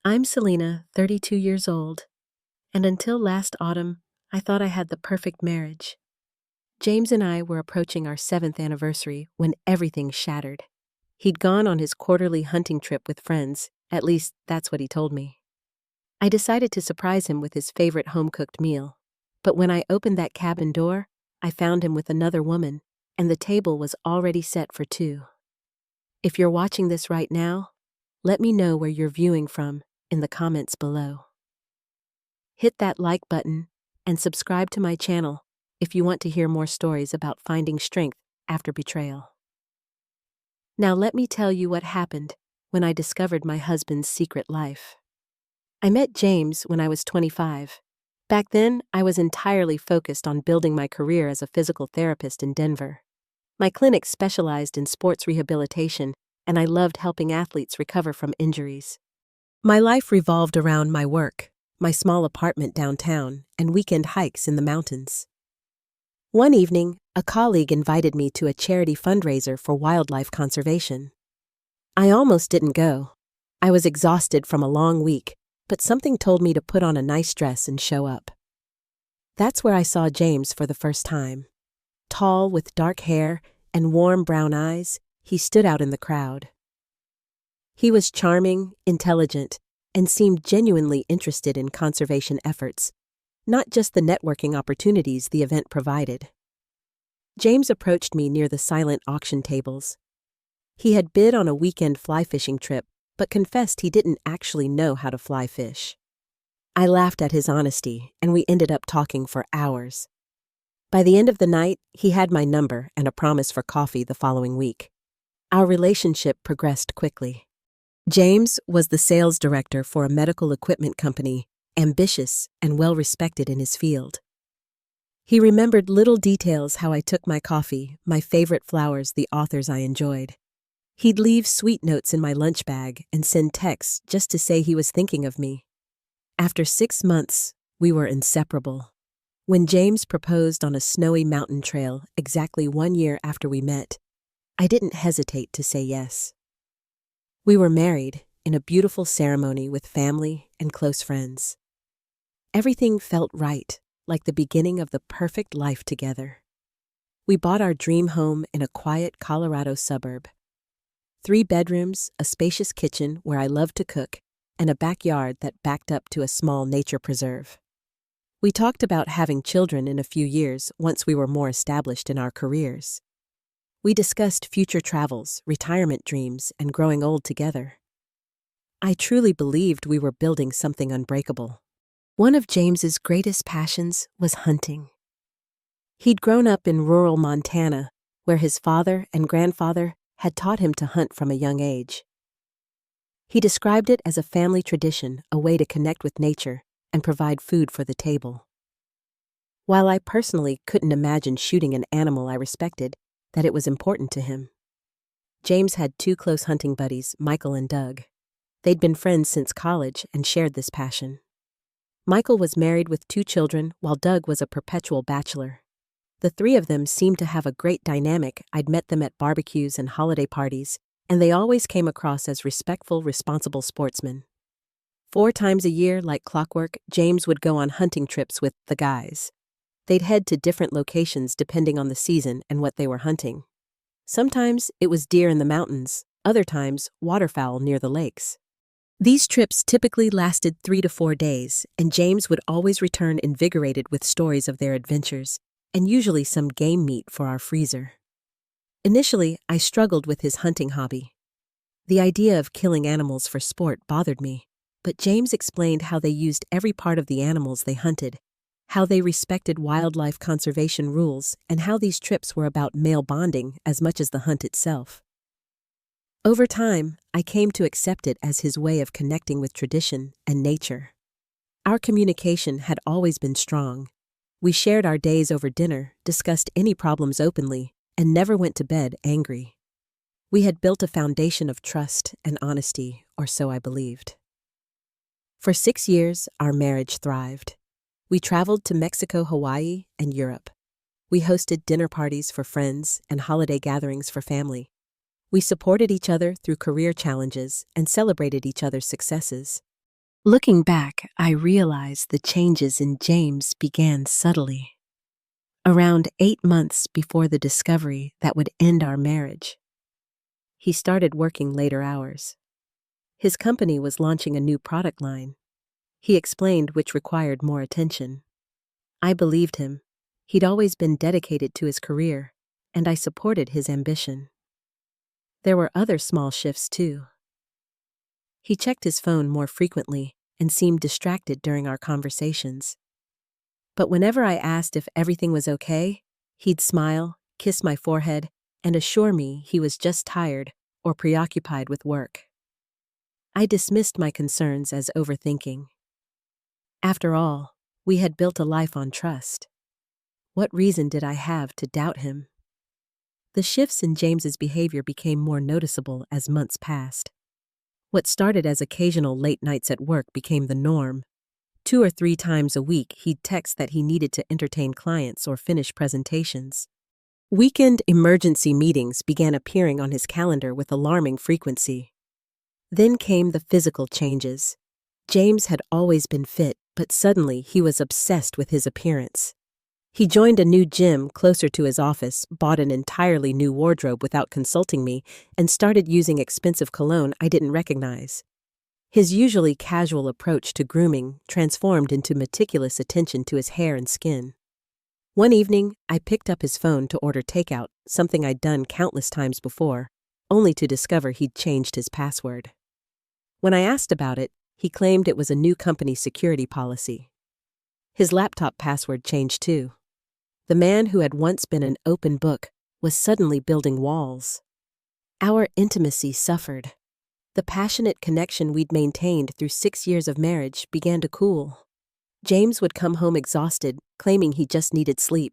I'm Selena, 32 years old, and until last autumn, I thought I had the perfect marriage. James and I were approaching our 7th anniversary when everything shattered. He'd gone on his quarterly hunting trip with friends, at least that's what he told me. I decided to surprise him with his favorite home-cooked meal, but when I opened that cabin door, I found him with another woman, and the table was already set for two. If you're watching this right now, let me know where you're viewing from in the comments below. Hit that like button and subscribe to my channel if you want to hear more stories about finding strength after betrayal. Now let me tell you what happened when I discovered my husband's secret life. I met James when I was 25. Back then, I was entirely focused on building my career as a physical therapist in Denver. My clinic specialized in sports rehabilitation, and I loved helping athletes recover from injuries. My life revolved around my work, my small apartment downtown, and weekend hikes in the mountains. One evening, a colleague invited me to a charity fundraiser for wildlife conservation. I almost didn't go. I was exhausted from a long week, but something told me to put on a nice dress and show up. That's where I saw James for the first time. Tall, with dark hair and warm brown eyes, he stood out in the crowd. He was charming, intelligent, and seemed genuinely interested in conservation efforts, not just the networking opportunities the event provided. James approached me near the silent auction tables. He had bid on a weekend fly fishing trip, but confessed he didn't actually know how to fly fish. I laughed at his honesty, and we ended up talking for hours. By the end of the night, he had my number and a promise for coffee the following week. Our relationship progressed quickly. James was the sales director for a medical equipment company, ambitious and well-respected in his field. He remembered little details: how I took my coffee, my favorite flowers, the authors I enjoyed. He'd leave sweet notes in my lunch bag and send texts just to say he was thinking of me. After 6 months, we were inseparable. When James proposed on a snowy mountain trail exactly 1 year after we met, I didn't hesitate to say yes. We were married in a beautiful ceremony with family and close friends. Everything felt right, like the beginning of the perfect life together. We bought our dream home in a quiet Colorado suburb. 3 bedrooms, a spacious kitchen where I loved to cook, and a backyard that backed up to a small nature preserve. We talked about having children in a few years once we were more established in our careers. We discussed future travels, retirement dreams, and growing old together. I truly believed we were building something unbreakable. One of James's greatest passions was hunting. He'd grown up in rural Montana, where his father and grandfather had taught him to hunt from a young age. He described it as a family tradition, a way to connect with nature and provide food for the table. While I personally couldn't imagine shooting an animal I respected, that it was important to him. James had 2 close hunting buddies, Michael and Doug. They'd been friends since college and shared this passion. Michael was married with 2 children, while Doug was a perpetual bachelor. The 3 of them seemed to have a great dynamic. I'd met them at barbecues and holiday parties, and they always came across as respectful, responsible sportsmen. 4 times a year, like clockwork, James would go on hunting trips with the guys. They'd head to different locations depending on the season and what they were hunting. Sometimes it was deer in the mountains, other times waterfowl near the lakes. These trips typically lasted 3 to 4 days, and James would always return invigorated with stories of their adventures, and usually some game meat for our freezer. Initially, I struggled with his hunting hobby. The idea of killing animals for sport bothered me, but James explained how they used every part of the animals they hunted, how they respected wildlife conservation rules, and how these trips were about male bonding as much as the hunt itself. Over time, I came to accept it as his way of connecting with tradition and nature. Our communication had always been strong. We shared our days over dinner, discussed any problems openly, and never went to bed angry. We had built a foundation of trust and honesty, or so I believed. For 6 years, our marriage thrived. We traveled to Mexico, Hawaii, and Europe. We hosted dinner parties for friends and holiday gatherings for family. We supported each other through career challenges and celebrated each other's successes. Looking back, I realize the changes in James began subtly. Around 8 months before the discovery that would end our marriage, he started working later hours. His company was launching a new product line. He explained which required more attention. I believed him. He'd always been dedicated to his career, and I supported his ambition. There were other small shifts, too. He checked his phone more frequently and seemed distracted during our conversations. But whenever I asked if everything was okay, he'd smile, kiss my forehead, and assure me he was just tired or preoccupied with work. I dismissed my concerns as overthinking. After all, we had built a life on trust. What reason did I have to doubt him? The shifts in James's behavior became more noticeable as months passed. What started as occasional late nights at work became the norm. 2 or 3 times a week, he'd text that he needed to entertain clients or finish presentations. Weekend emergency meetings began appearing on his calendar with alarming frequency. Then came the physical changes. James had always been fit, but suddenly he was obsessed with his appearance. He joined a new gym closer to his office, bought an entirely new wardrobe without consulting me, and started using expensive cologne I didn't recognize. His usually casual approach to grooming transformed into meticulous attention to his hair and skin. One evening, I picked up his phone to order takeout, something I'd done countless times before, only to discover he'd changed his password. When I asked about it, he claimed it was a new company security policy. His laptop password changed too. The man who had once been an open book was suddenly building walls. Our intimacy suffered. The passionate connection we'd maintained through 6 years of marriage began to cool. James would come home exhausted, claiming he just needed sleep.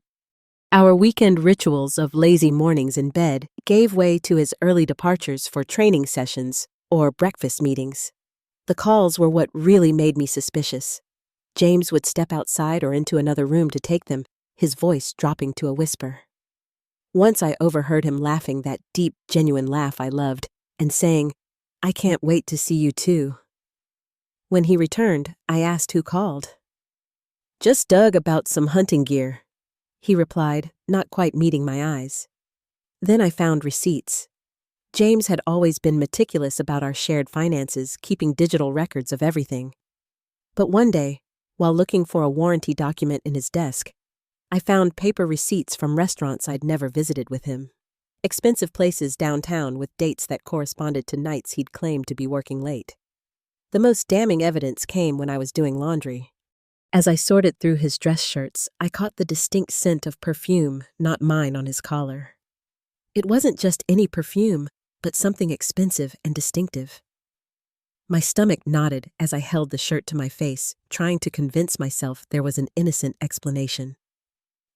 Our weekend rituals of lazy mornings in bed gave way to his early departures for training sessions or breakfast meetings. The calls were what really made me suspicious. James would step outside or into another room to take them, his voice dropping to a whisper. Once I overheard him laughing that deep, genuine laugh I loved, and saying, "I can't wait to see you too." When he returned, I asked who called. "Just Doug about some hunting gear," he replied, not quite meeting my eyes. Then I found receipts. James had always been meticulous about our shared finances, keeping digital records of everything. But one day, while looking for a warranty document in his desk, I found paper receipts from restaurants I'd never visited with him. Expensive places downtown with dates that corresponded to nights he'd claimed to be working late. The most damning evidence came when I was doing laundry. As I sorted through his dress shirts, I caught the distinct scent of perfume, not mine, on his collar. It wasn't just any perfume, but something expensive and distinctive. My stomach knotted as I held the shirt to my face, trying to convince myself there was an innocent explanation.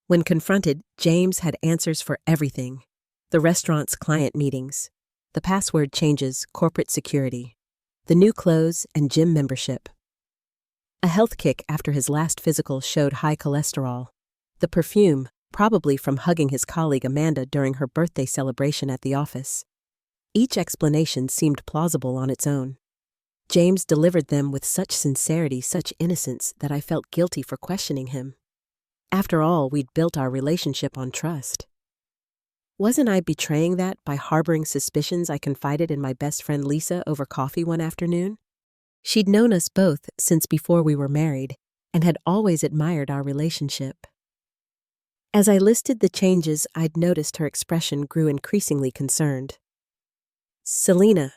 When confronted, James had answers for everything: the restaurant's client meetings, the password changes, corporate security, the new clothes, and gym membership. A health kick after his last physical showed high cholesterol. The perfume, probably from hugging his colleague Amanda during her birthday celebration at the office. Each explanation seemed plausible on its own. James delivered them with such sincerity, such innocence, that I felt guilty for questioning him. After all, we'd built our relationship on trust. Wasn't I betraying that by harboring suspicions I confided in my best friend Lisa over coffee one afternoon? She'd known us both since before we were married and had always admired our relationship. As I listed the changes, I'd noticed her expression grew increasingly concerned. "Selena,"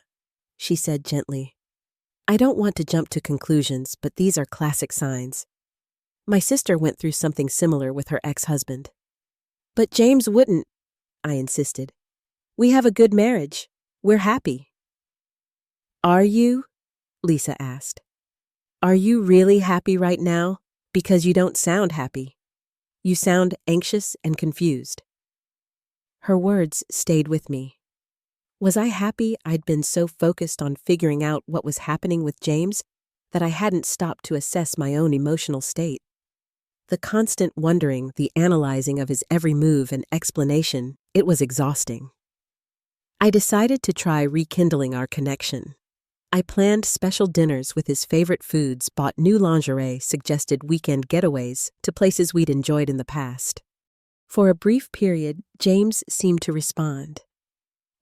she said gently, "I don't want to jump to conclusions, but these are classic signs. My sister went through something similar with her ex-husband." "But James wouldn't," I insisted. "We have a good marriage. We're happy." "Are you?" Lisa asked. "Are you really happy right now? Because you don't sound happy. You sound anxious and confused." Her words stayed with me. Was I happy I'd been so focused on figuring out what was happening with James that I hadn't stopped to assess my own emotional state? The constant wondering, the analyzing of his every move and explanation, it was exhausting. I decided to try rekindling our connection. I planned special dinners with his favorite foods, bought new lingerie, suggested weekend getaways to places we'd enjoyed in the past. For a brief period, James seemed to respond.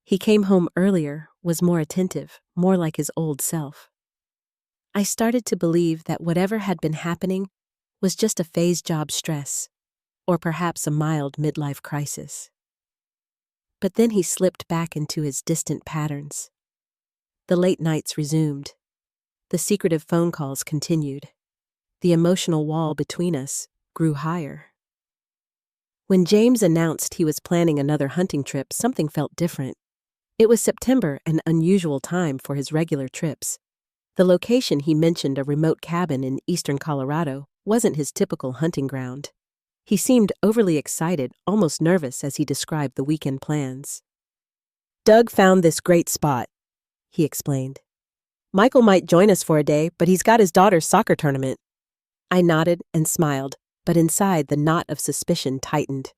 He came home earlier, was more attentive, more like his old self. I started to believe that whatever had been happening was just a phase job stress, or perhaps a mild midlife crisis. But then he slipped back into his distant patterns. The late nights resumed. The secretive phone calls continued. The emotional wall between us grew higher. When James announced he was planning another hunting trip, something felt different. It was September, an unusual time for his regular trips. The location he mentioned, a remote cabin in eastern Colorado, wasn't his typical hunting ground. He seemed overly excited, almost nervous as he described the weekend plans. "Doug found this great spot," he explained. "Michael might join us for a day, but he's got his daughter's soccer tournament." I nodded and smiled, but inside the knot of suspicion tightened.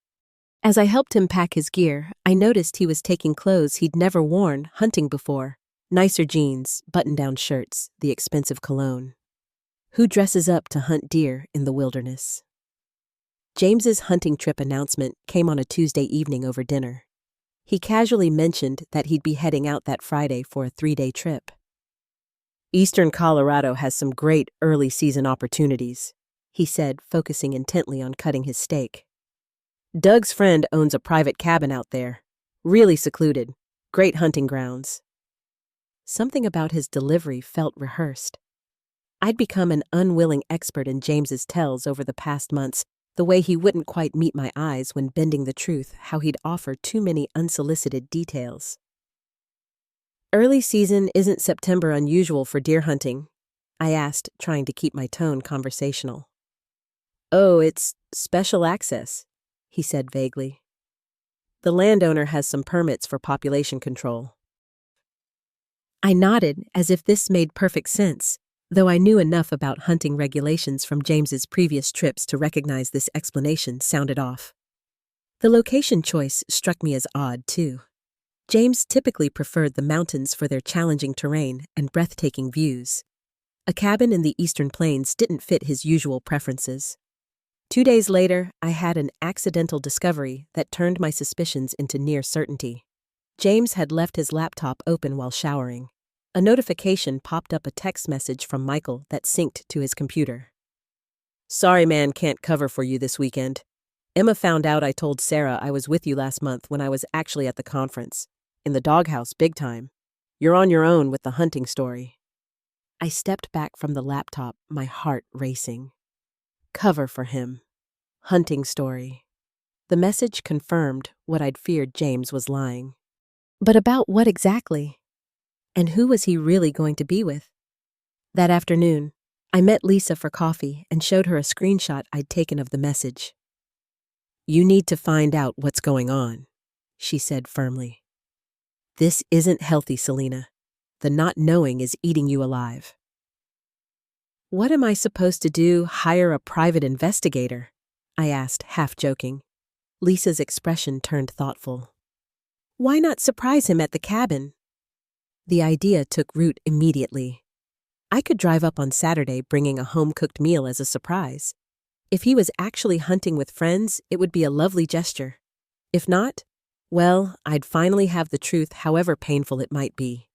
As I helped him pack his gear, I noticed he was taking clothes he'd never worn hunting before. Nicer jeans, button-down shirts, the expensive cologne. Who dresses up to hunt deer in the wilderness? James's hunting trip announcement came on a Tuesday evening over dinner. He casually mentioned that he'd be heading out that Friday for a 3-day trip. "Eastern Colorado has some great early-season opportunities," he said, focusing intently on cutting his steak. "Doug's friend owns a private cabin out there. Really secluded. Great hunting grounds." Something about his delivery felt rehearsed. I'd become an unwilling expert in James's tells over the past months, the way he wouldn't quite meet my eyes when bending the truth, how he'd offer too many unsolicited details. "Early season isn't September unusual for deer hunting?" I asked, trying to keep my tone conversational. "Oh, it's special access," he said vaguely. "The landowner has some permits for population control." I nodded as if this made perfect sense, though I knew enough about hunting regulations from James's previous trips to recognize this explanation sounded off. The location choice struck me as odd, too. James typically preferred the mountains for their challenging terrain and breathtaking views. A cabin in the Eastern Plains didn't fit his usual preferences. 2 days later, I had an accidental discovery that turned my suspicions into near certainty. James had left his laptop open while showering. A notification popped up, a text message from Michael that synced to his computer. "Sorry, man, can't cover for you this weekend. Emma found out I told Sarah I was with you last month when I was actually at the conference. In the doghouse, big time. You're on your own with the hunting story." I stepped back from the laptop, my heart racing. Cover for him. Hunting story. The message confirmed what I'd feared. James was lying. But about what exactly? And who was he really going to be with? That afternoon, I met Lisa for coffee and showed her a screenshot I'd taken of the message. "You need to find out what's going on," she said firmly. "This isn't healthy, Selena. The not knowing is eating you alive." "What am I supposed to do? Hire a private investigator?" I asked, half joking. Lisa's expression turned thoughtful. "Why not surprise him at the cabin?" The idea took root immediately. I could drive up on Saturday bringing a home-cooked meal as a surprise. If he was actually hunting with friends, it would be a lovely gesture. If not, well, I'd finally have the truth, however painful it might be.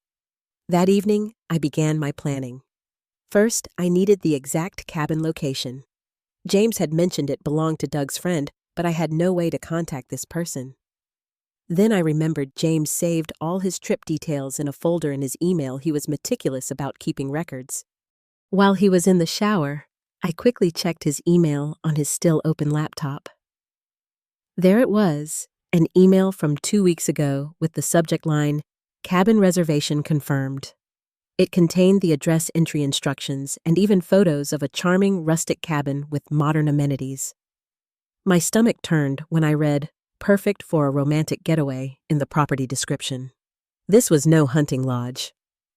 That evening, I began my planning. First, I needed the exact cabin location. James had mentioned it belonged to Doug's friend, but I had no way to contact this person. Then I remembered James saved all his trip details in a folder in his email. He was meticulous about keeping records. While he was in the shower, I quickly checked his email on his still-open laptop. There it was, an email from 2 weeks ago with the subject line, "Cabin reservation confirmed." It contained the address entry instructions and even photos of a charming rustic cabin with modern amenities. My stomach turned when I read, "Perfect for a romantic getaway," in the property description. This was no hunting lodge.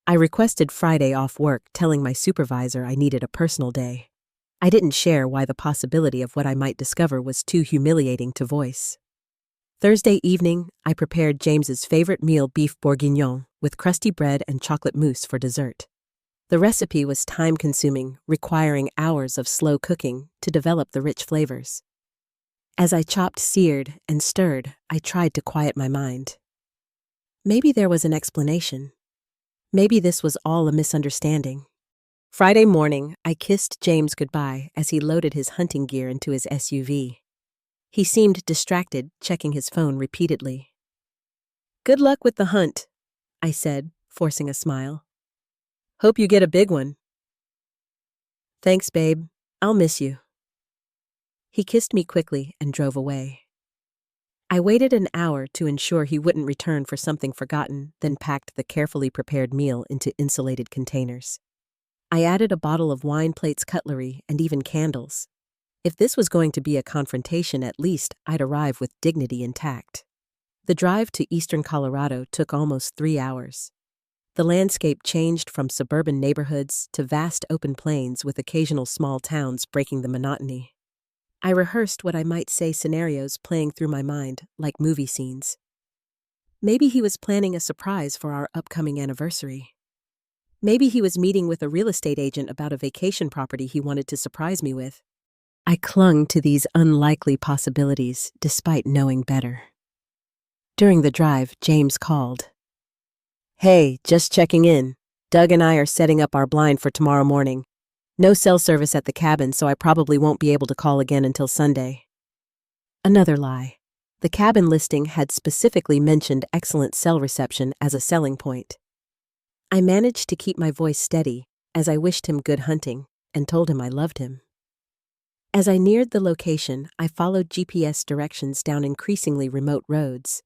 I requested Friday off work, telling my supervisor I needed a personal day. I didn't share why the possibility of what I might discover was too humiliating to voice. Thursday evening, I prepared James's favorite meal, beef bourguignon, with crusty bread and chocolate mousse for dessert. The recipe was time-consuming, requiring hours of slow cooking to develop the rich flavors. As I chopped, seared, and stirred, I tried to quiet my mind. Maybe there was an explanation. Maybe this was all a misunderstanding. Friday morning, I kissed James goodbye as he loaded his hunting gear into his SUV. He seemed distracted, checking his phone repeatedly. "Good luck with the hunt," I said, forcing a smile. "Hope you get a big one." "Thanks, babe. I'll miss you." He kissed me quickly and drove away. I waited an hour to ensure he wouldn't return for something forgotten, then packed the carefully prepared meal into insulated containers. I added a bottle of wine, plates, cutlery, and even candles. If this was going to be a confrontation, at least I'd arrive with dignity intact. The drive to eastern Colorado took almost 3 hours. The landscape changed from suburban neighborhoods to vast open plains with occasional small towns breaking the monotony. I rehearsed what I might say scenarios playing through my mind, like movie scenes. Maybe he was planning a surprise for our upcoming anniversary. Maybe he was meeting with a real estate agent about a vacation property he wanted to surprise me with. I clung to these unlikely possibilities despite knowing better. During the drive, James called. "Hey, just checking in. Doug and I are setting up our blind for tomorrow morning. No cell service at the cabin, so I probably won't be able to call again until Sunday." Another lie. The cabin listing had specifically mentioned excellent cell reception as a selling point. I managed to keep my voice steady as I wished him good hunting and told him I loved him. As I neared the location, I followed GPS directions down increasingly remote roads.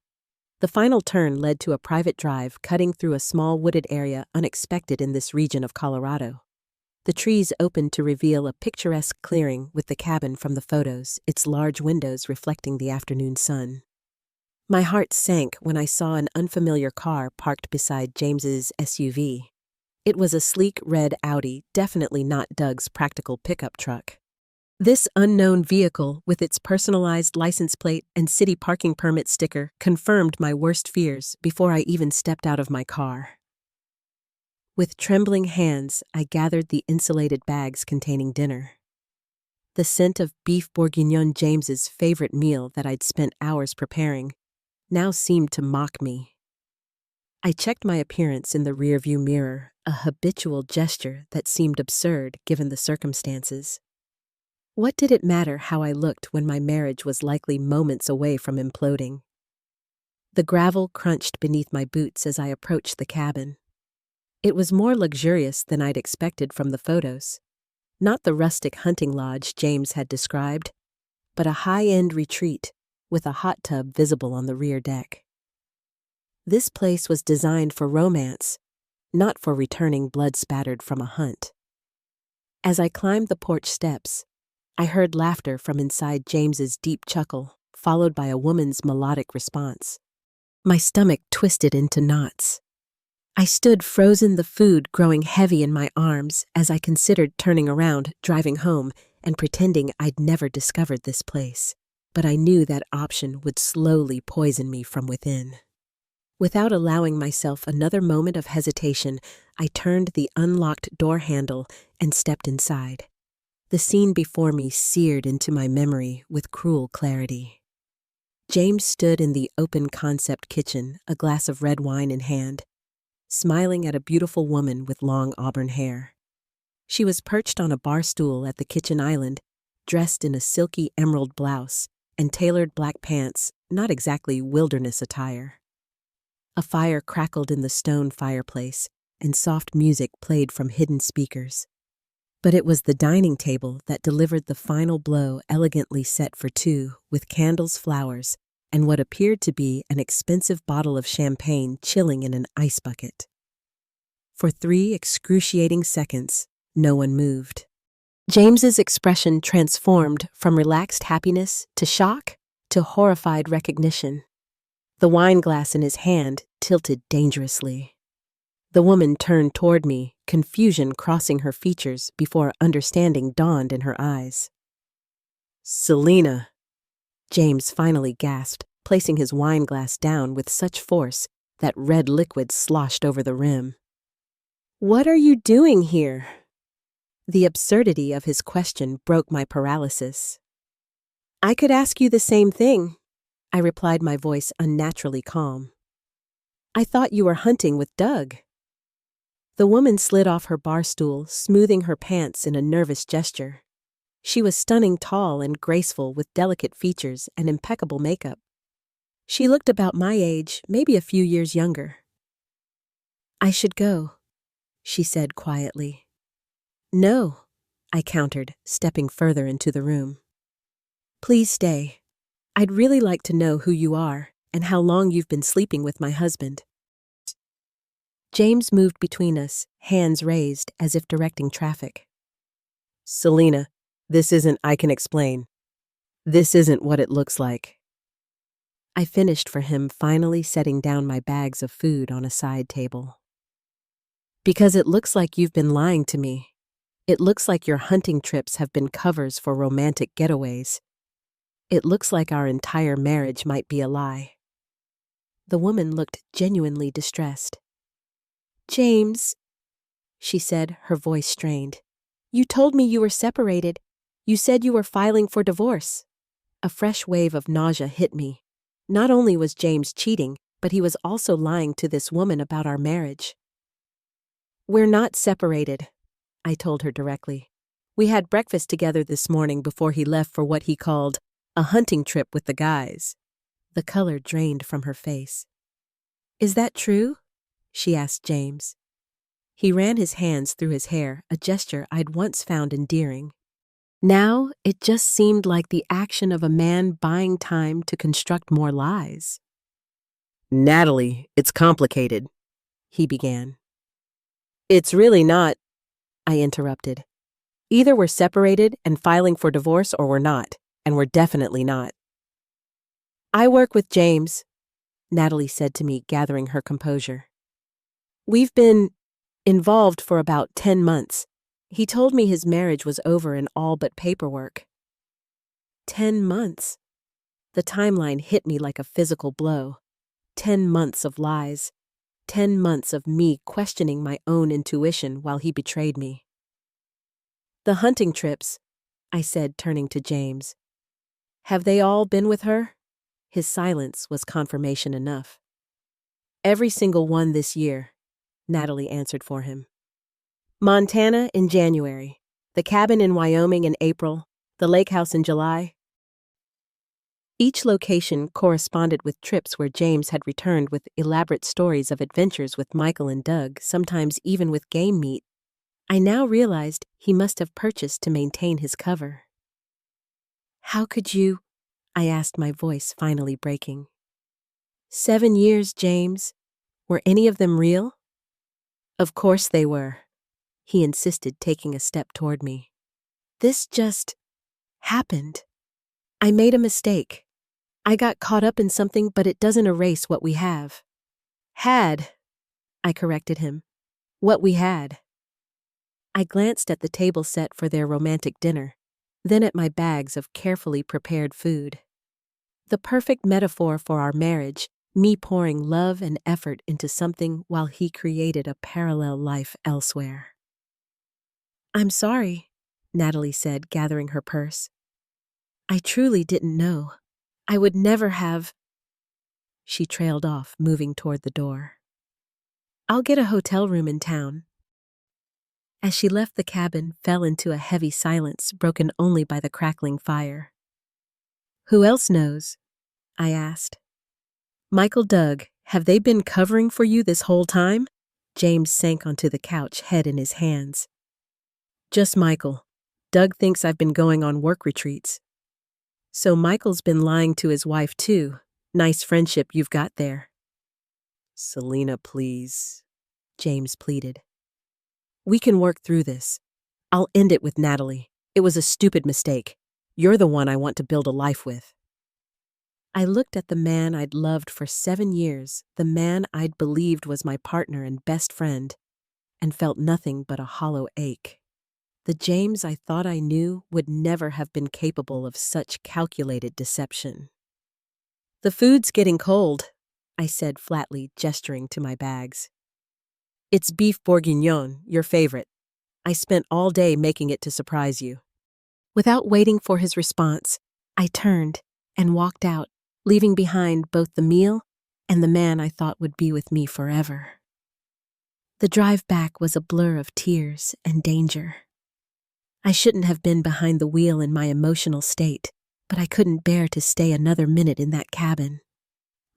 The final turn led to a private drive cutting through a small wooded area unexpected in this region of Colorado. The trees opened to reveal a picturesque clearing with the cabin from the photos, its large windows reflecting the afternoon sun. My heart sank when I saw an unfamiliar car parked beside James's SUV. It was a sleek red Audi, definitely not Doug's practical pickup truck. This unknown vehicle, with its personalized license plate and city parking permit sticker, confirmed my worst fears before I even stepped out of my car. With trembling hands, I gathered the insulated bags containing dinner. The scent of beef bourguignon, James's favorite meal that I'd spent hours preparing, now seemed to mock me. I checked my appearance in the rearview mirror, a habitual gesture that seemed absurd given the circumstances. What did it matter how I looked when my marriage was likely moments away from imploding? The gravel crunched beneath my boots as I approached the cabin. It was more luxurious than I'd expected from the photos. Not the rustic hunting lodge James had described, but a high-end retreat with a hot tub visible on the rear deck. This place was designed for romance, not for returning blood-spattered from a hunt. As I climbed the porch steps, I heard laughter from inside James's deep chuckle, followed by a woman's melodic response. My stomach twisted into knots. I stood frozen, the food growing heavy in my arms as I considered turning around, driving home, and pretending I'd never discovered this place. But I knew that option would slowly poison me from within. Without allowing myself another moment of hesitation, I turned the unlocked door handle and stepped inside. The scene before me seared into my memory with cruel clarity. James stood in the open-concept kitchen, a glass of red wine in hand, smiling at a beautiful woman with long auburn hair. She was perched on a bar stool at the kitchen island, dressed in a silky emerald blouse and tailored black pants, not exactly wilderness attire. A fire crackled in the stone fireplace, and soft music played from hidden speakers. But it was the dining table that delivered the final blow, elegantly set for two, with candles, flowers, and what appeared to be an expensive bottle of champagne chilling in an ice bucket. For 3 excruciating seconds, no one moved. James's expression transformed from relaxed happiness to shock to horrified recognition. The wine glass in his hand tilted dangerously. The woman turned toward me, confusion crossing her features before understanding dawned in her eyes. "Selena," James finally gasped, placing his wine glass down with such force That red liquid sloshed over the rim. "What are you doing here?" The absurdity of his question broke my paralysis. "I could ask you the same thing," I replied, my voice unnaturally calm. "I thought you were hunting with Doug." The woman slid off her bar stool, smoothing her pants in a nervous gesture. She was stunning, tall and graceful, with delicate features and impeccable makeup. She looked about my age, maybe a few years younger. "I should go," she said quietly. "No," I countered, stepping further into the room. "Please stay. I'd really like to know who you are and how long you've been sleeping with my husband." James moved between us, hands raised as if directing traffic. "Selena, I can explain. This isn't what it looks like." I finished for him, finally setting down my bags of food on a side table. "Because it looks like you've been lying to me. It looks like your hunting trips have been covers for romantic getaways. It looks like our entire marriage might be a lie." The woman looked genuinely distressed. "James," she said, her voice strained, "you told me you were separated. You said you were filing for divorce." A fresh wave of nausea hit me. Not only was James cheating, but he was also lying to this woman about our marriage. "We're not separated," I told her directly. "We had breakfast together this morning before he left for what he called a hunting trip with the guys." The color drained from her face. "Is that true?" she asked James. He ran his hands through his hair, a gesture I'd once found endearing. Now it just seemed like the action of a man buying time to construct more lies. "Natalie, it's complicated," he began. "It's really not," I interrupted. "Either we're separated and filing for divorce, or we're not, and we're definitely not." "I work with James," Natalie said to me, gathering her composure. "We've been involved for about 10 months. He told me his marriage was over in all but paperwork." 10 months. The timeline hit me like a physical blow. 10 months of lies. 10 months of me questioning my own intuition while he betrayed me. "The hunting trips," I said, turning to James. "Have they all been with her?" His silence was confirmation enough. "Every single one this year," Natalie answered for him. "Montana in January, the cabin in Wyoming in April, the lake house in July." Each location corresponded with trips where James had returned with elaborate stories of adventures with Michael and Doug, sometimes even with game meat. I now realized he must have purchased to maintain his cover. "How could you?" I asked, my voice finally breaking. 7 years, James. Were any of them real?" "Of course they were," he insisted, taking a step toward me. "This just happened. I made a mistake. I got caught up in something, but it doesn't erase what we have." "Had," I corrected him. "What we had." I glanced at the table set for their romantic dinner, then at my bags of carefully prepared food. The perfect metaphor for our marriage, me pouring love and effort into something while he created a parallel life elsewhere. "I'm sorry," Natalie said, gathering her purse. "I truly didn't know. I would never have—" She trailed off, moving toward the door. "I'll get a hotel room in town." As she left, the cabin fell into a heavy silence, broken only by the crackling fire. "Who else knows?" I asked. "Michael, Doug, have they been covering for you this whole time?" James sank onto the couch, head in his hands. "Just Michael. Doug thinks I've been going on work retreats." "So Michael's been lying to his wife too. Nice friendship you've got there." "Selena, please," James pleaded. "We can work through this. I'll end it with Natalie. It was a stupid mistake. You're the one I want to build a life with." I looked at the man I'd loved for 7 years, the man I'd believed was my partner and best friend, and felt nothing but a hollow ache. The James I thought I knew would never have been capable of such calculated deception. "The food's getting cold," I said flatly, gesturing to my bags. It's beef bourguignon, your favorite. I spent all day making it to surprise you. Without waiting for his response, I turned and walked out, leaving behind both the meal and the man I thought would be with me forever. The drive back was a blur of tears and danger. I shouldn't have been behind the wheel in my emotional state, but I couldn't bear to stay another minute in that cabin.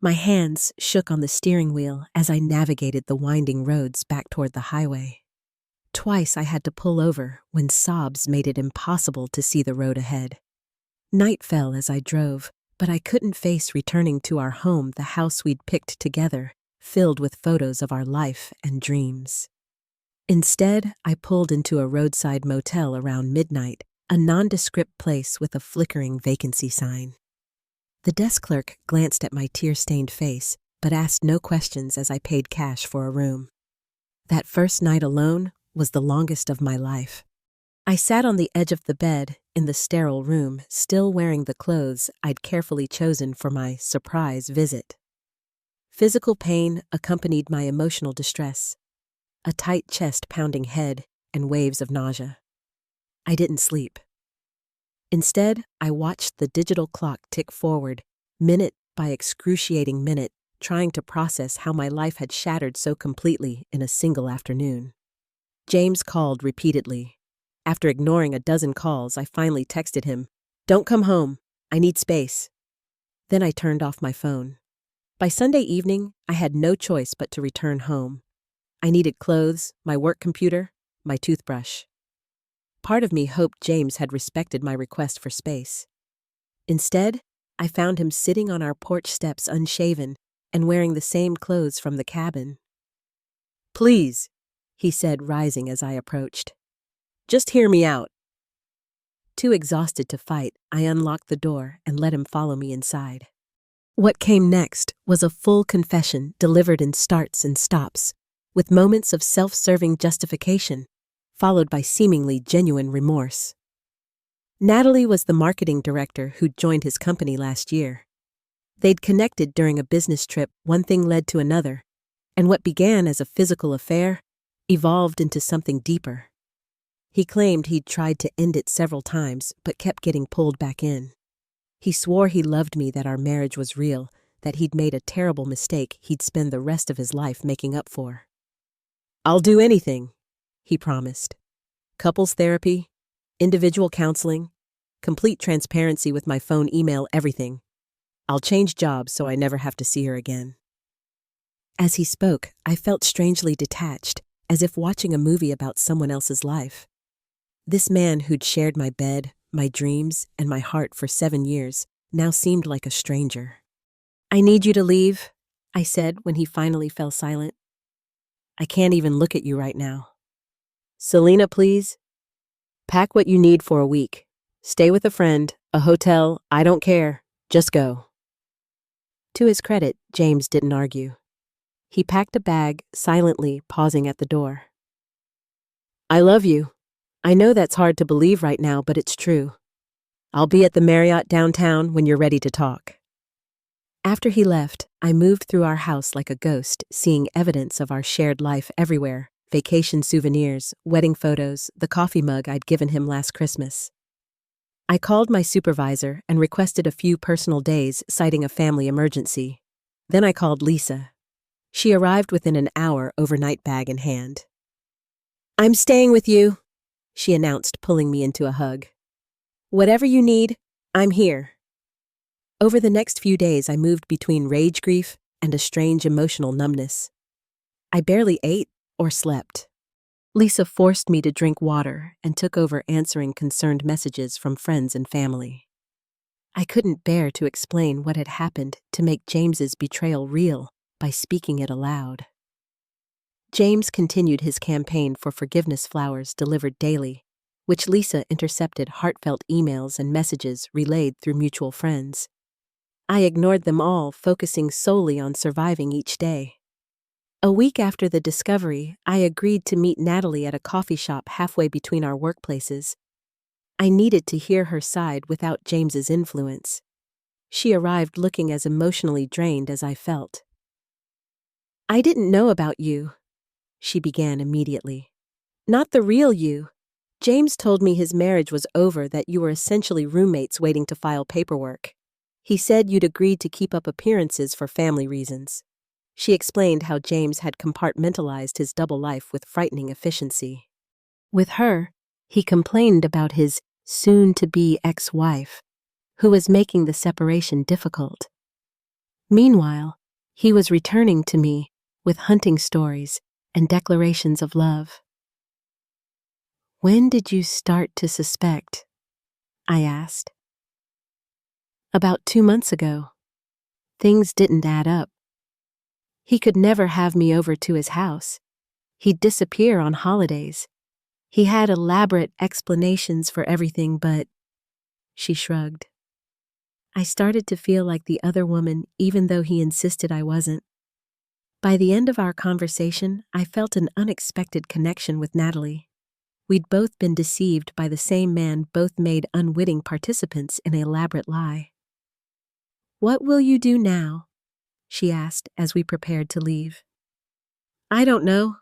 My hands shook on the steering wheel as I navigated the winding roads back toward the highway. Twice I had to pull over when sobs made it impossible to see the road ahead. Night fell as I drove, but I couldn't face returning to our home, the house we'd picked together, filled with photos of our life and dreams. Instead, I pulled into a roadside motel around midnight, a nondescript place with a flickering vacancy sign. The desk clerk glanced at my tear-stained face, but asked no questions as I paid cash for a room. That first night alone was the longest of my life. I sat on the edge of the bed in the sterile room, still wearing the clothes I'd carefully chosen for my surprise visit. Physical pain accompanied my emotional distress, a tight chest-pounding head and waves of nausea. I didn't sleep. Instead, I watched the digital clock tick forward, minute by excruciating minute, trying to process how my life had shattered so completely in a single afternoon. James called repeatedly. After ignoring a dozen calls, I finally texted him, "Don't come home. I need space." Then I turned off my phone. By Sunday evening, I had no choice but to return home. I needed clothes, my work computer, my toothbrush. Part of me hoped James had respected my request for space. Instead, I found him sitting on our porch steps unshaven and wearing the same clothes from the cabin. "Please," he said, rising as I approached. "Just hear me out." Too exhausted to fight, I unlocked the door and let him follow me inside. What came next was a full confession delivered in starts and stops, with moments of self-serving justification, followed by seemingly genuine remorse. Natalie was the marketing director who'd joined his company last year. They'd connected during a business trip, one thing led to another, and what began as a physical affair evolved into something deeper. He claimed he'd tried to end it several times, but kept getting pulled back in. He swore he loved me, that our marriage was real, that he'd made a terrible mistake he'd spend the rest of his life making up for. "I'll do anything," he promised. "Couples therapy, individual counseling, complete transparency with my phone, email, everything. I'll change jobs so I never have to see her again." As he spoke, I felt strangely detached, as if watching a movie about someone else's life. This man who'd shared my bed, my dreams, and my heart for 7 years now seemed like a stranger. "I need you to leave," I said when he finally fell silent. "I can't even look at you right now." "Selena, please. Pack what you need for a week. Stay with a friend, a hotel, I don't care. Just go." To his credit, James didn't argue. He packed a bag, silently pausing at the door. "I love you. I know that's hard to believe right now, but it's true. I'll be at the Marriott downtown when you're ready to talk." After he left, I moved through our house like a ghost, seeing evidence of our shared life everywhere: vacation souvenirs, wedding photos, the coffee mug I'd given him last Christmas. I called my supervisor and requested a few personal days, citing a family emergency. Then I called Lisa. She arrived within an hour, overnight bag in hand. "I'm staying with you," she announced, pulling me into a hug. "Whatever you need, I'm here." Over the next few days, I moved between rage grief and a strange emotional numbness. I barely ate or slept. Lisa forced me to drink water and took over answering concerned messages from friends and family. I couldn't bear to explain what had happened to make James's betrayal real by speaking it aloud. James continued his campaign for forgiveness flowers delivered daily, which Lisa intercepted heartfelt emails and messages relayed through mutual friends. I ignored them all, focusing solely on surviving each day. A week after the discovery, I agreed to meet Natalie at a coffee shop halfway between our workplaces. I needed to hear her side without James's influence. She arrived looking as emotionally drained as I felt. "I didn't know about you," she began immediately. "Not the real you. James told me his marriage was over, that you were essentially roommates waiting to file paperwork. He said you'd agreed to keep up appearances for family reasons." She explained how James had compartmentalized his double life with frightening efficiency. With her, he complained about his soon-to-be ex-wife, who was making the separation difficult. Meanwhile, he was returning to me with hunting stories and declarations of love. "When did you start to suspect?" I asked. "About 2 months ago. Things didn't add up. He could never have me over to his house. He'd disappear on holidays. He had elaborate explanations for everything, but—" She shrugged. "I started to feel like the other woman, even though he insisted I wasn't. By the end of our conversation, I felt an unexpected connection with Natalie. We'd both been deceived by the same man, both made unwitting participants in an elaborate lie." "What will you do now?" she asked as we prepared to leave. "I don't know,"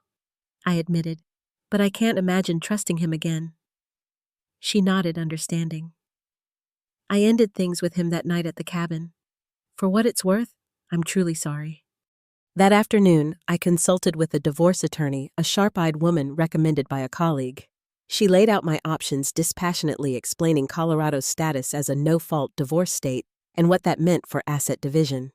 I admitted, "but I can't imagine trusting him again." She nodded, understanding. "I ended things with him that night at the cabin. For what it's worth, I'm truly sorry." That afternoon, I consulted with a divorce attorney, a sharp-eyed woman recommended by a colleague. She laid out my options, dispassionately explaining Colorado's status as a no-fault divorce state and what that meant for asset division.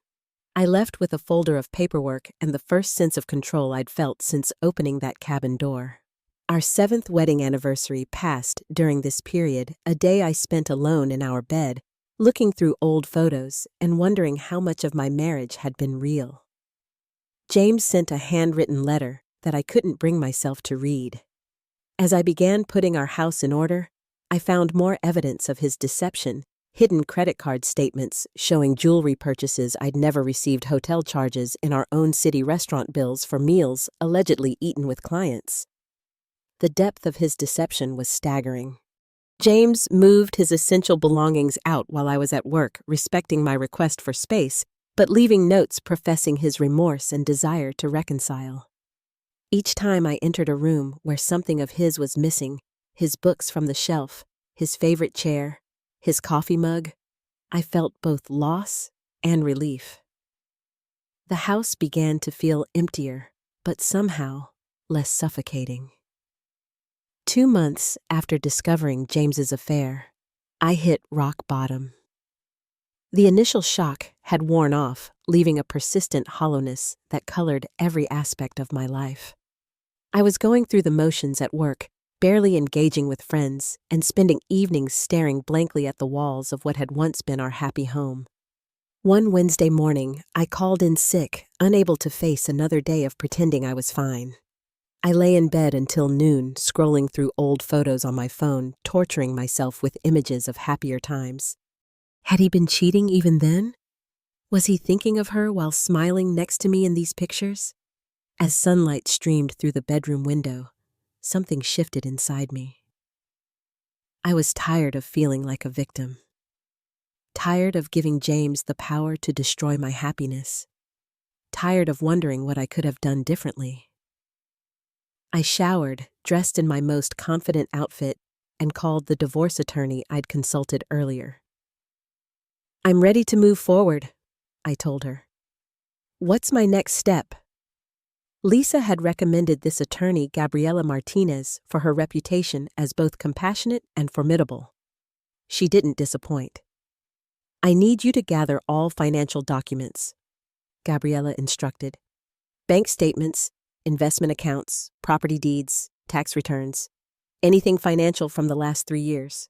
I left with a folder of paperwork and the first sense of control I'd felt since opening that cabin door. Our 7th wedding anniversary passed during this period, a day I spent alone in our bed, looking through old photos and wondering how much of my marriage had been real. James sent a handwritten letter that I couldn't bring myself to read. As I began putting our house in order, I found more evidence of his deception, hidden credit card statements showing jewelry purchases I'd never received, hotel charges in our own city, restaurant bills for meals allegedly eaten with clients. The depth of his deception was staggering. James moved his essential belongings out while I was at work, respecting my request for space, but leaving notes professing his remorse and desire to reconcile. Each time I entered a room where something of his was missing, his books from the shelf, his favorite chair, his coffee mug, I felt both loss and relief. The house began to feel emptier, but somehow less suffocating. 2 months after discovering James's affair, I hit rock bottom. The initial shock had worn off, leaving a persistent hollowness that colored every aspect of my life. I was going through the motions at work, barely engaging with friends, and spending evenings staring blankly at the walls of what had once been our happy home. One Wednesday morning, I called in sick, unable to face another day of pretending I was fine. I lay in bed until noon, scrolling through old photos on my phone, torturing myself with images of happier times. Had he been cheating even then? Was he thinking of her while smiling next to me in these pictures? As sunlight streamed through the bedroom window, something shifted inside me. I was tired of feeling like a victim. Tired of giving James the power to destroy my happiness. Tired of wondering what I could have done differently. I showered, dressed in my most confident outfit, and called the divorce attorney I'd consulted earlier. "I'm ready to move forward," I told her. "What's my next step?" Lisa had recommended this attorney, Gabriela Martinez, for her reputation as both compassionate and formidable. She didn't disappoint. "I need you to gather all financial documents," Gabriela instructed. "Bank statements, investment accounts, property deeds, tax returns, anything financial from the last 3 years.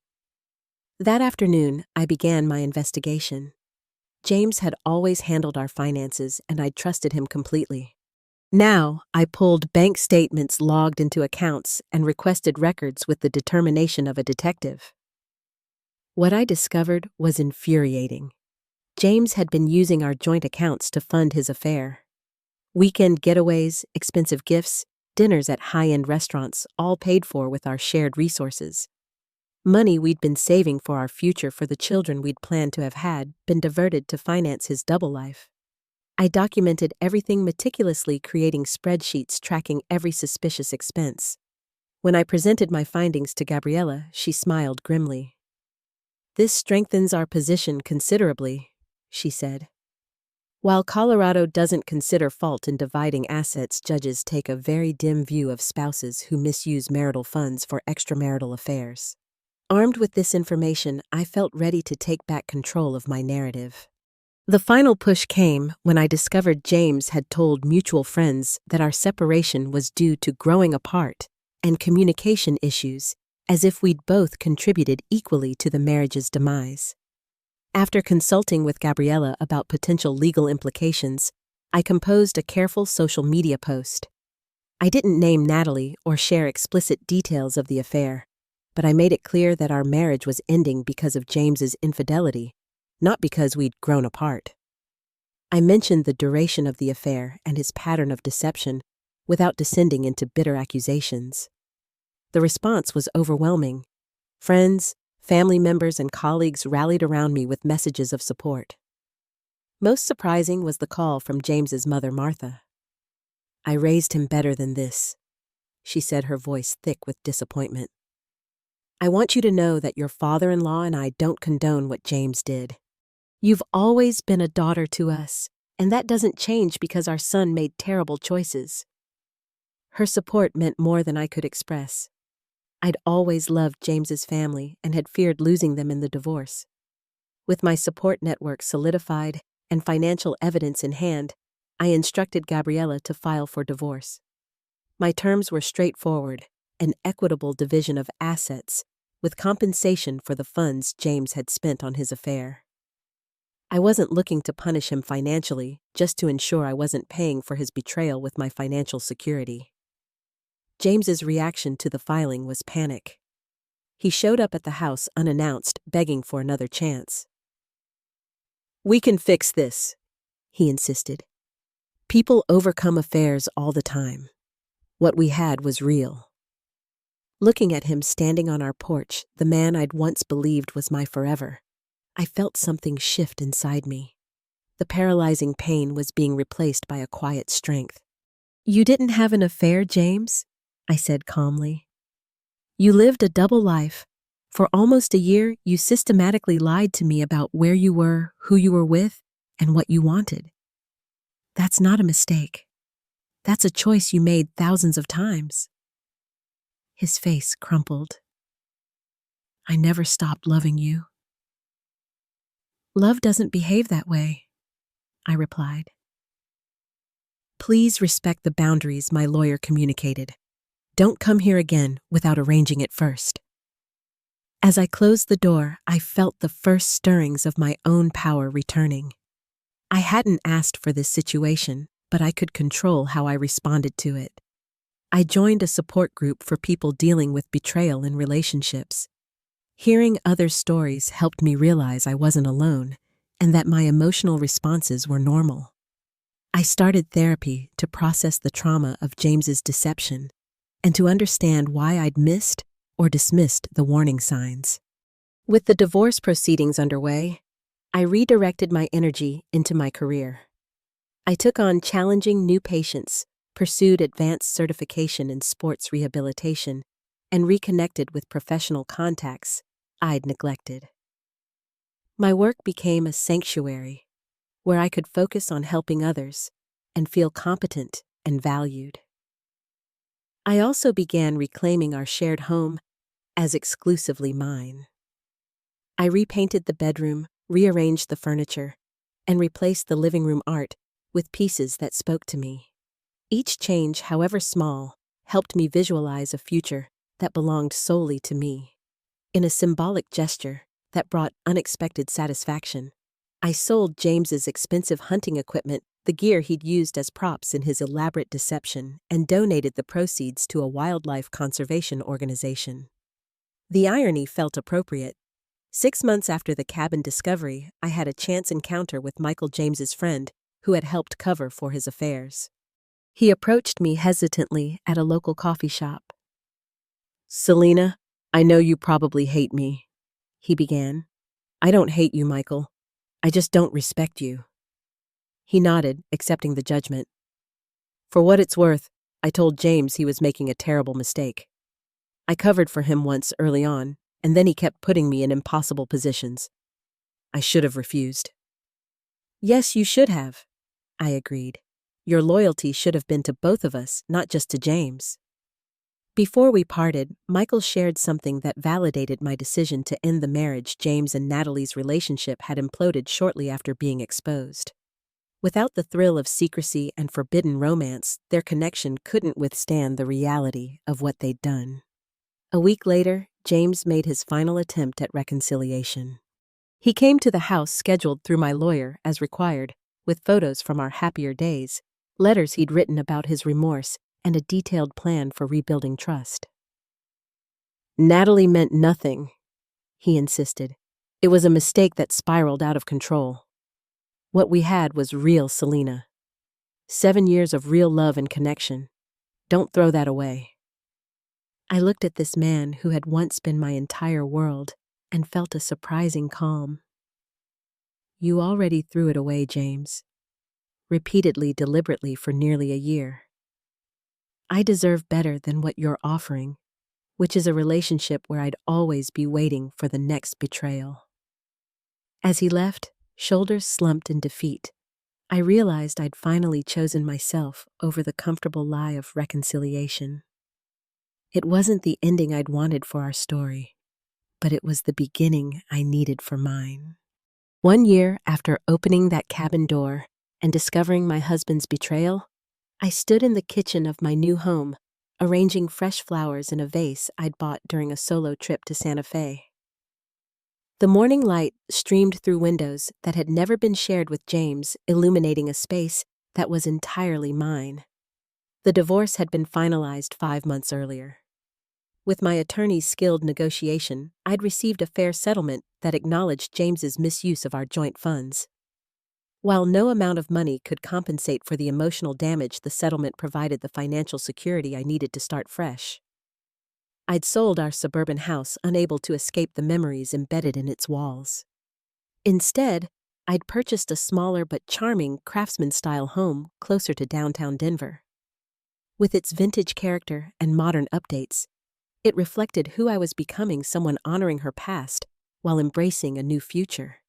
That afternoon, I began my investigation. James had always handled our finances, and I'd trusted him completely. Now, I pulled bank statements logged into accounts and requested records with the determination of a detective. What I discovered was infuriating. James had been using our joint accounts to fund his affair. Weekend getaways, expensive gifts, dinners at high-end restaurants, all paid for with our shared resources. Money we'd been saving for our future, for the children we'd planned to have had, been diverted to finance his double life. I documented everything meticulously, creating spreadsheets tracking every suspicious expense. When I presented my findings to Gabriella, she smiled grimly. "This strengthens our position considerably," she said. "While Colorado doesn't consider fault in dividing assets, judges take a very dim view of spouses who misuse marital funds for extramarital affairs." Armed with this information, I felt ready to take back control of my narrative. The final push came when I discovered James had told mutual friends that our separation was due to growing apart and communication issues, as if we'd both contributed equally to the marriage's demise. After consulting with Gabriella about potential legal implications, I composed a careful social media post. I didn't name Natalie or share explicit details of the affair, but I made it clear that our marriage was ending because of James's infidelity, not because we'd grown apart. I mentioned the duration of the affair and his pattern of deception without descending into bitter accusations. The response was overwhelming. Friends, family members, and colleagues rallied around me with messages of support. Most surprising was the call from James's mother, Martha. "I raised him better than this," she said, her voice thick with disappointment. "I want you to know that your father-in-law and I don't condone what James did. You've always been a daughter to us, and that doesn't change because our son made terrible choices." Her support meant more than I could express. I'd always loved James's family and had feared losing them in the divorce. With my support network solidified and financial evidence in hand, I instructed Gabriella to file for divorce. My terms were straightforward: an equitable division of assets, with compensation for the funds James had spent on his affair. I wasn't looking to punish him financially, just to ensure I wasn't paying for his betrayal with my financial security. James's reaction to the filing was panic. He showed up at the house unannounced, begging for another chance. "We can fix this," he insisted. "People overcome affairs all the time. What we had was real." Looking at him standing on our porch, the man I'd once believed was my forever, I felt something shift inside me. The paralyzing pain was being replaced by a quiet strength. "You didn't have an affair, James," I said calmly. "You lived a double life. For almost a year, you systematically lied to me about where you were, who you were with, and what you wanted. That's not a mistake. That's a choice you made thousands of times." His face crumpled. "I never stopped loving you." "Love doesn't behave that way," I replied. "Please respect the boundaries my lawyer communicated. Don't come here again without arranging it first." As I closed the door, I felt the first stirrings of my own power returning. I hadn't asked for this situation, but I could control how I responded to it. I joined a support group for people dealing with betrayal in relationships. Hearing others' stories helped me realize I wasn't alone and that my emotional responses were normal. I started therapy to process the trauma of James's deception and to understand why I'd missed or dismissed the warning signs. With the divorce proceedings underway, I redirected my energy into my career. I took on challenging new patients, pursued advanced certification in sports rehabilitation, and reconnected with professional contacts I'd neglected. My work became a sanctuary where I could focus on helping others and feel competent and valued. I also began reclaiming our shared home as exclusively mine. I repainted the bedroom, rearranged the furniture, and replaced the living room art with pieces that spoke to me. Each change, however small, helped me visualize a future that belonged solely to me. In a symbolic gesture that brought unexpected satisfaction, I sold James's expensive hunting equipment, the gear he'd used as props in his elaborate deception, and donated the proceeds to a wildlife conservation organization. The irony felt appropriate. 6 months after the cabin discovery, I had a chance encounter with Michael James's friend, who had helped cover for his affairs. He approached me hesitantly at a local coffee shop. "Selena, I know you probably hate me," he began. "I don't hate you, Michael. I just don't respect you." He nodded, accepting the judgment. For what it's worth, I told James he was making a terrible mistake. I covered for him once early on, and then he kept putting me in impossible positions. I should have refused. Yes, you should have, I agreed. Your loyalty should have been to both of us, not just to James. Before we parted, Michael shared something that validated my decision to end the marriage. James and Natalie's relationship had imploded shortly after being exposed. Without the thrill of secrecy and forbidden romance, their connection couldn't withstand the reality of what they'd done. A week later, James made his final attempt at reconciliation. He came to the house scheduled through my lawyer as required, with photos from our happier days, letters he'd written about his remorse, and a detailed plan for rebuilding trust. Natalie meant nothing, he insisted. It was a mistake that spiraled out of control. What we had was real Selena. 7 years of real love and connection. Don't throw that away. I looked at this man who had once been my entire world and felt a surprising calm. You already threw it away, James. Repeatedly, deliberately for nearly a year. I deserve better than what you're offering, which is a relationship where I'd always be waiting for the next betrayal. As he left, shoulders slumped in defeat, I realized I'd finally chosen myself over the comfortable lie of reconciliation. It wasn't the ending I'd wanted for our story, but it was the beginning I needed for mine. 1 year after opening that cabin door and discovering my husband's betrayal, I stood in the kitchen of my new home, arranging fresh flowers in a vase I'd bought during a solo trip to Santa Fe. The morning light streamed through windows that had never been shared with James, illuminating a space that was entirely mine. The divorce had been finalized 5 months earlier. With my attorney's skilled negotiation, I'd received a fair settlement that acknowledged James's misuse of our joint funds. While no amount of money could compensate for the emotional damage, the settlement provided the financial security I needed to start fresh. I'd sold our suburban house, unable to escape the memories embedded in its walls. Instead, I'd purchased a smaller but charming craftsman-style home closer to downtown Denver. With its vintage character and modern updates, it reflected who I was becoming, someone honoring her past while embracing a new future.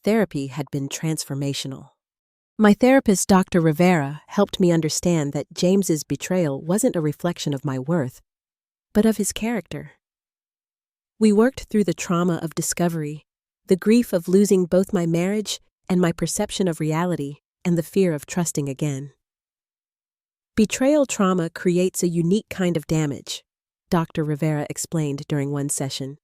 Therapy had been transformational. My therapist, Dr. Rivera, helped me understand that James's betrayal wasn't a reflection of my worth, but of his character. We worked through the trauma of discovery, the grief of losing both my marriage and my perception of reality, and the fear of trusting again. Betrayal trauma creates a unique kind of damage, Dr. Rivera explained during one session.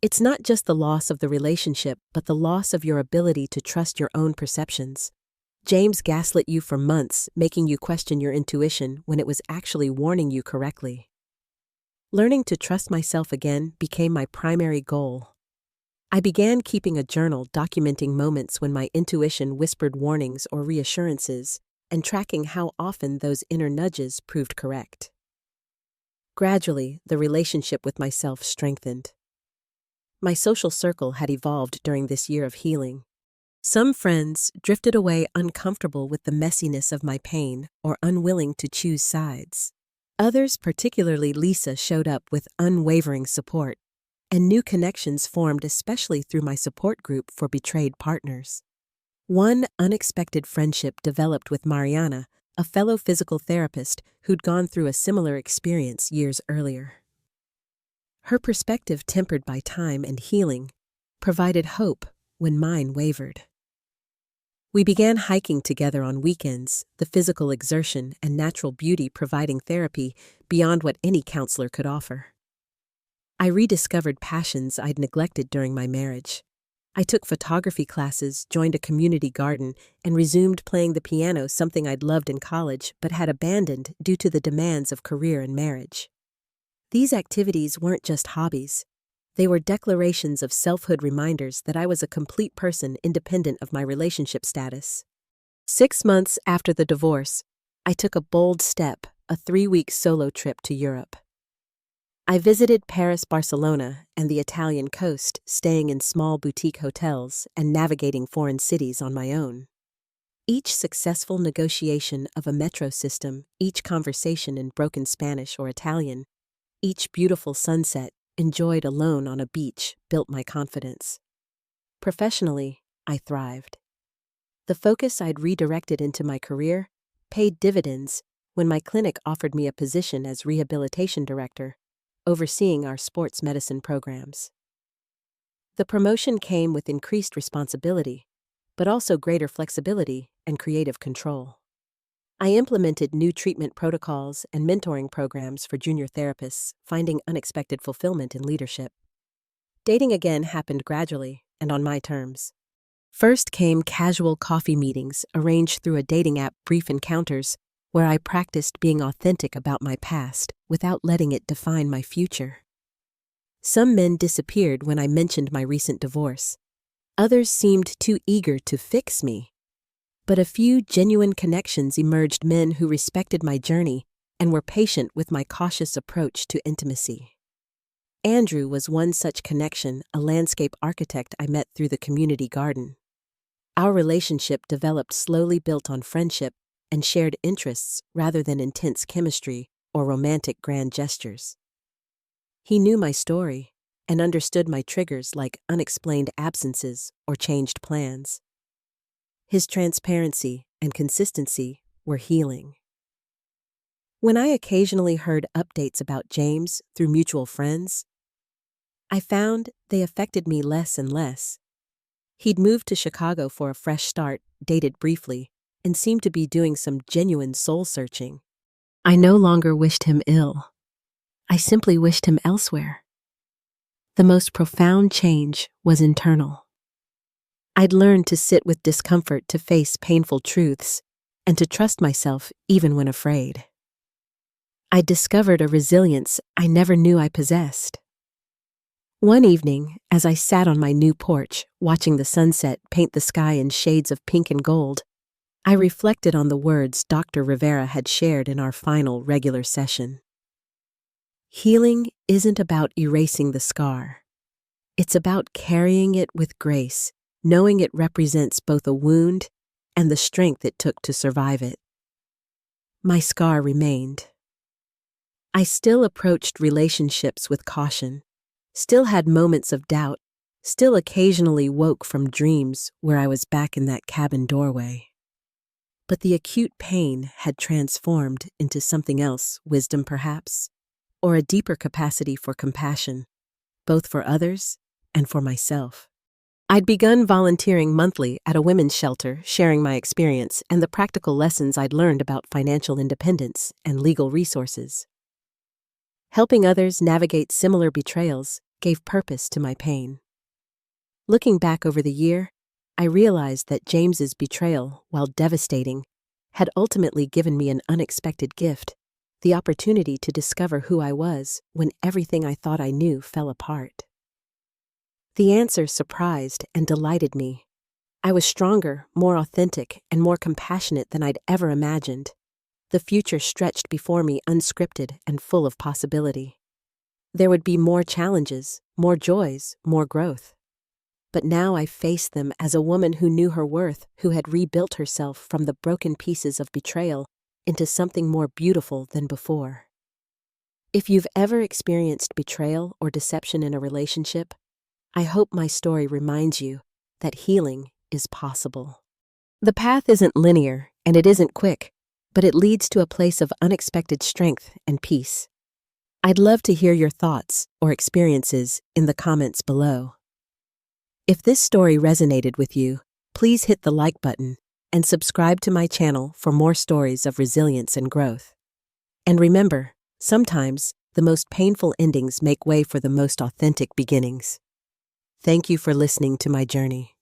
It's not just the loss of the relationship, but the loss of your ability to trust your own perceptions. James gaslit you for months, making you question your intuition when it was actually warning you correctly. Learning to trust myself again became my primary goal. I began keeping a journal documenting moments when my intuition whispered warnings or reassurances, and tracking how often those inner nudges proved correct. Gradually, the relationship with myself strengthened. My social circle had evolved during this year of healing. Some friends drifted away uncomfortable with the messiness of my pain or unwilling to choose sides. Others, particularly Lisa, showed up with unwavering support, and new connections formed especially through my support group for betrayed partners. One unexpected friendship developed with Mariana, a fellow physical therapist who'd gone through a similar experience years earlier. Her perspective, tempered by time and healing, provided hope when mine wavered. We began hiking together on weekends, the physical exertion and natural beauty providing therapy beyond what any counselor could offer. I rediscovered passions I'd neglected during my marriage. I took photography classes, joined a community garden, and resumed playing the piano, something I'd loved in college but had abandoned due to the demands of career and marriage. These activities weren't just hobbies. They were declarations of selfhood, reminders that I was a complete person independent of my relationship status. 6 months after the divorce, I took a bold step, a 3-week solo trip to Europe. I visited Paris, Barcelona, and the Italian coast, staying in small boutique hotels and navigating foreign cities on my own. Each successful negotiation of a metro system, each conversation in broken Spanish or Italian, each beautiful sunset enjoyed alone on a beach built my confidence. Professionally, I thrived. The focus I'd redirected into my career paid dividends when my clinic offered me a position as rehabilitation director, overseeing our sports medicine programs. The promotion came with increased responsibility, but also greater flexibility and creative control. I implemented new treatment protocols and mentoring programs for junior therapists, finding unexpected fulfillment in leadership. Dating again happened gradually and on my terms. First came casual coffee meetings arranged through a dating app, brief encounters where I practiced being authentic about my past without letting it define my future. Some men disappeared when I mentioned my recent divorce. Others seemed too eager to fix me. But a few genuine connections emerged, men who respected my journey and were patient with my cautious approach to intimacy. Andrew was one such connection, a landscape architect I met through the community garden. Our relationship developed slowly, built on friendship and shared interests rather than intense chemistry or romantic grand gestures. He knew my story and understood my triggers like unexplained absences or changed plans. His transparency and consistency were healing. When I occasionally heard updates about James through mutual friends, I found they affected me less and less. He'd moved to Chicago for a fresh start, dated briefly, and seemed to be doing some genuine soul-searching. I no longer wished him ill. I simply wished him elsewhere. The most profound change was internal. I'd learned to sit with discomfort, to face painful truths, and to trust myself even when afraid. I discovered a resilience I never knew I possessed. One evening, as I sat on my new porch, watching the sunset paint the sky in shades of pink and gold, I reflected on the words Dr. Rivera had shared in our final regular session. Healing isn't about erasing the scar. It's about carrying it with grace, knowing it represents both a wound and the strength it took to survive it. My scar remained. I still approached relationships with caution, still had moments of doubt, still occasionally woke from dreams where I was back in that cabin doorway. But the acute pain had transformed into something else, wisdom perhaps, or a deeper capacity for compassion, both for others and for myself. I'd begun volunteering monthly at a women's shelter, sharing my experience and the practical lessons I'd learned about financial independence and legal resources. Helping others navigate similar betrayals gave purpose to my pain. Looking back over the year, I realized that James's betrayal, while devastating, had ultimately given me an unexpected gift, the opportunity to discover who I was when everything I thought I knew fell apart. The answer surprised and delighted me. I was stronger, more authentic, and more compassionate than I'd ever imagined. The future stretched before me, unscripted and full of possibility. There would be more challenges, more joys, more growth. But now I faced them as a woman who knew her worth, who had rebuilt herself from the broken pieces of betrayal into something more beautiful than before. If you've ever experienced betrayal or deception in a relationship, I hope my story reminds you that healing is possible. The path isn't linear and it isn't quick, but it leads to a place of unexpected strength and peace. I'd love to hear your thoughts or experiences in the comments below. If this story resonated with you, please hit the like button and subscribe to my channel for more stories of resilience and growth. And remember, sometimes the most painful endings make way for the most authentic beginnings. Thank you for listening to my journey.